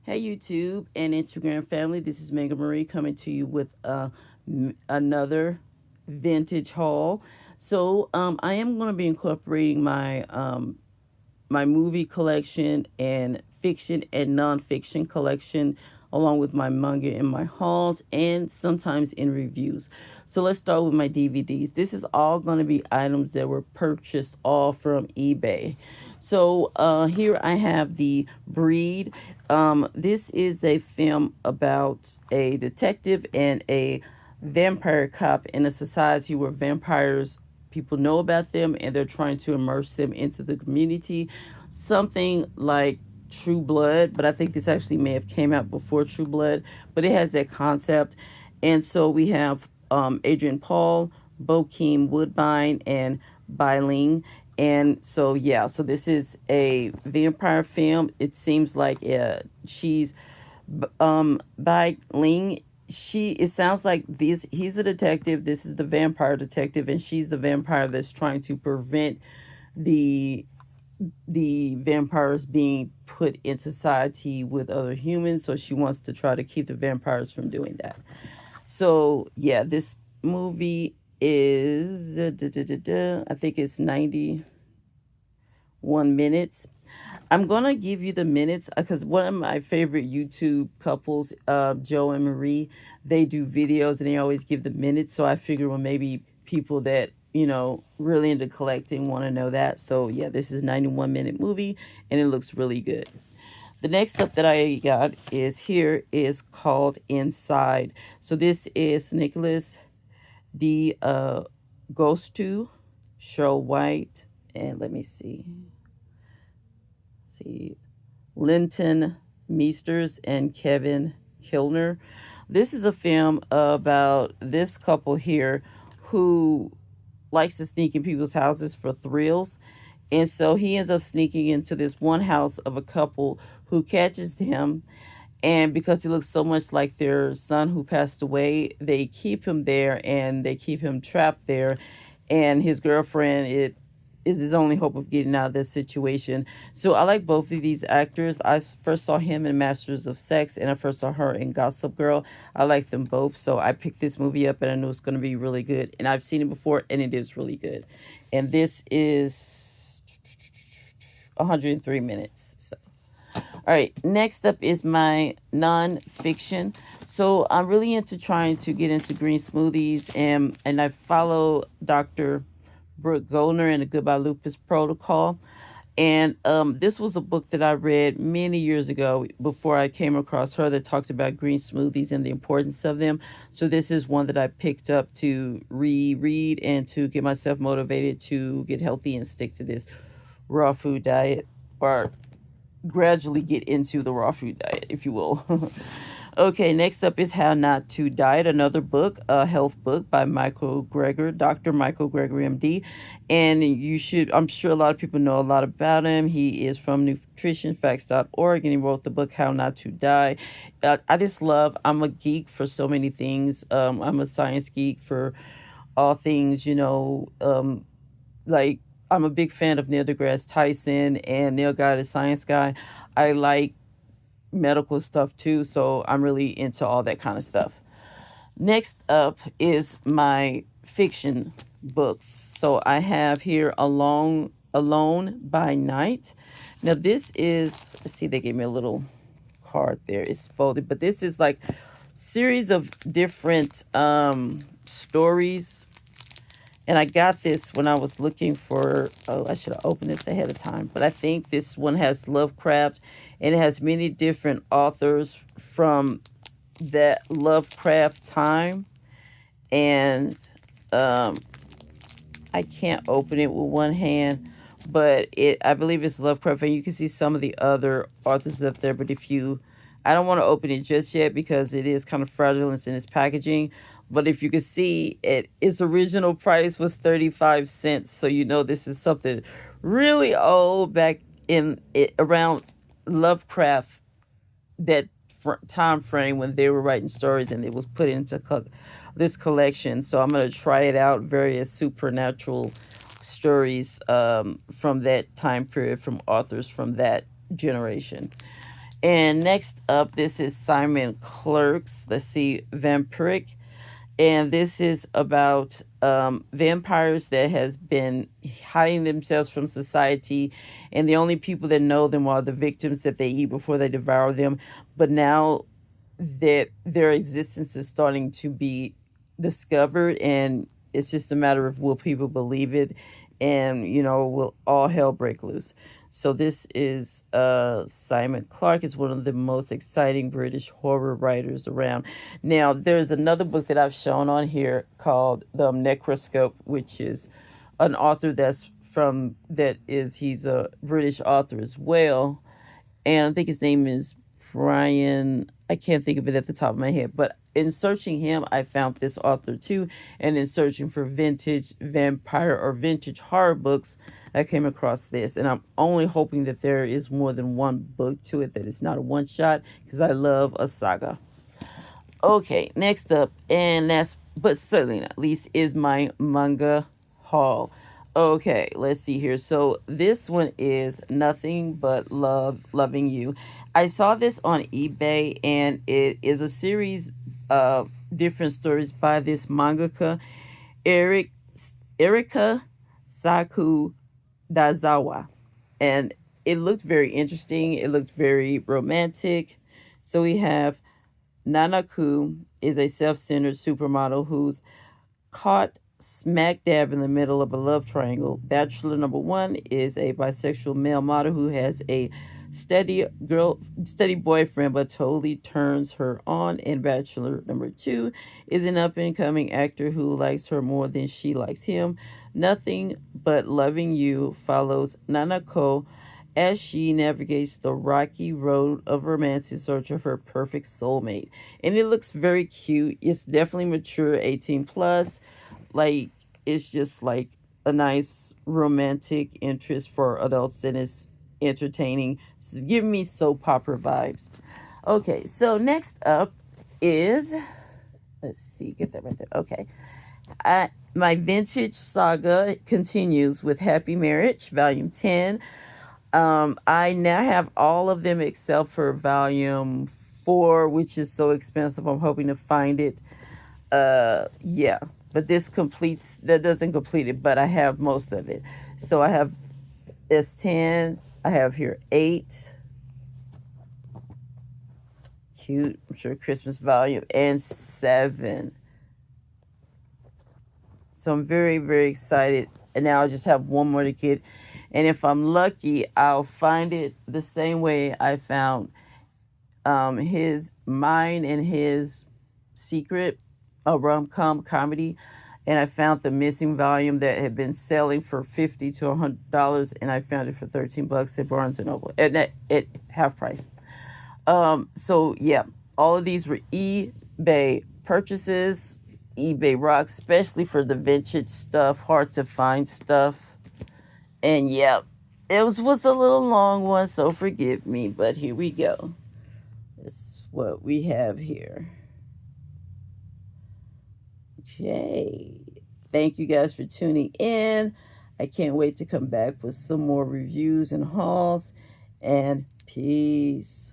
Hey YouTube and Instagram family, this is Manga Marie coming to you with another vintage haul. I am going to be incorporating my movie collection and fiction and nonfiction collection along with my manga in my hauls and sometimes in reviews. So let's start with my DVDs. This is all going to be items that were purchased all from eBay. Here I have The Breed. This is a film about a detective and a vampire cop in a society where vampires people know about them and they're trying to immerse them into the community. Something like True Blood, but I think this actually may have came out before True Blood, but it has that concept. And so we have Adrian Paul, Bokeem Woodbine, and Bailing. And so yeah, so this is a vampire film. It seems like she's by Ling. She it sounds like this he's a detective, this is the vampire detective, and she's the vampire that's trying to prevent the vampires being put in society with other humans. So she wants to try to keep the vampires from doing that. So yeah, this movie is I think it's 91 minutes. I'm gonna give you the minutes because one of my favorite YouTube couples, Joe and Marie, they do videos and they always give the minutes. So I figure, well, maybe people that really into collecting want to know that. So yeah, this is a 91 minute movie and it looks really good. The next up that I got is called Inside. So this is Nicholas D. Ghostu, Cheryl White, and let me see, Linton Meesters and Kevin Kilner. This is a film about this couple here who likes to sneak in people's houses for thrills. And so he ends up sneaking into this one house of a couple who catches him. And because he looks so much like their son who passed away, they keep him there and they keep him trapped there. And his girlfriend, it is his only hope of getting out of this situation. So I like both of these actors. I first saw him in Masters of Sex and I first saw her in Gossip Girl. I like them both. So I picked this movie up and I knew it's going to be really good. And I've seen it before and it is really good. And this is 103 minutes. So all right, next up is my nonfiction. So I'm really into trying to get into green smoothies, and I follow Dr. Brooke Goldner in the Goodbye Lupus Protocol. And this was a book that I read many years ago before I came across her that talked about green smoothies and the importance of them. So this is one that I picked up to reread and to get myself motivated to get healthy and stick to this raw food diet, or gradually get into the raw food diet, if you will. Okay, next up is How Not to Diet, another book, a health book by Michael Greger, Dr. Michael Greger, MD. And I'm sure a lot of people know a lot about him. He is from nutritionfacts.org and he wrote the book How Not to Die. I'm a geek for so many things. I'm a science geek for all things, like I'm a big fan of Neil deGrasse Tyson and Neil Guy, the science guy. I like medical stuff too, so I'm really into all that kind of stuff. Next up is my fiction books. So I have here Alone by Night. Now this is, let's see, they gave me a little card there. It's folded, but this is like series of different stories, and I got this when I was looking for, oh, I should have opened this ahead of time. But I think this one has Lovecraft and it has many different authors from that Lovecraft time. And um, I can't open it with one hand, but I believe it's Lovecraft. And you can see some of the other authors up there. But I don't want to open it just yet because it is kind of fragile in its packaging. But if you can see it, its original price was 35 cents. So this is something really old back in it around Lovecraft, that time frame when they were writing stories and it was put into this collection. So I'm going to try it out, various supernatural stories from that time period from authors from that generation. And next up, this is Simon Clerk's, let's see, Vampiric. And this is about vampires that has been hiding themselves from society, and the only people that know them are the victims that they eat before they devour them. But now that their existence is starting to be discovered, and it's just a matter of will people believe it, and will all hell break loose. So this is Simon Clark is one of the most exciting British horror writers around. Now there's another book that I've shown on here called The Necroscope, which is an author he's a British author as well, and I think his name is Brian. I can't think of it at the top of my head, but in searching him, I found this author too. And in searching for vintage vampire or vintage horror books, I came across this. And I'm only hoping that there is more than one book to it, that it's not a one shot, because I love a saga. Okay, next up, and last but certainly not least, is my manga haul. Okay, let's see here. So this one is Nothing But Loving You. I saw this on eBay, and it is a series of different stories by this mangaka, Eric Erika Saku Dazawa. And it looked very interesting. It looked very romantic. So we have Nanaku is a self-centered supermodel who's caught smack dab in the middle of a love triangle. Bachelor number one is a bisexual male model who has a steady boyfriend, but totally turns her on. And bachelor number two is an up and coming actor who likes her more than she likes him. Nothing But Loving You follows Nanako as she navigates the rocky road of romance in search of her perfect soulmate. And it looks very cute. It's definitely mature, 18 plus. Like, it's just like a nice romantic interest for adults, and it's entertaining. It's giving me soap opera vibes. Okay, so next up is, let's see, get that right there. Okay. My vintage saga continues with Happy Marriage, Volume 10. I now have all of them except for volume 4, which is so expensive. I'm hoping to find it. Yeah, but that doesn't complete it, but I have most of it. So I have S10, I have here 8, cute, I'm sure Christmas volume, and 7. So I'm very, very excited. And now I just have one more to get. And if I'm lucky, I'll find it the same way I found mine and his secret, a rom-com comedy. And I found the missing volume that had been selling for $50 to $100, and I found it for $13 at Barnes and Noble at half price. So yeah, all of these were eBay purchases. eBay rocks, especially for the vintage stuff, hard to find stuff. And yeah, it was a little long one, so forgive me, but here we go. This is what we have here. Okay. Thank you guys for tuning in. I can't wait to come back with some more reviews and hauls. And peace.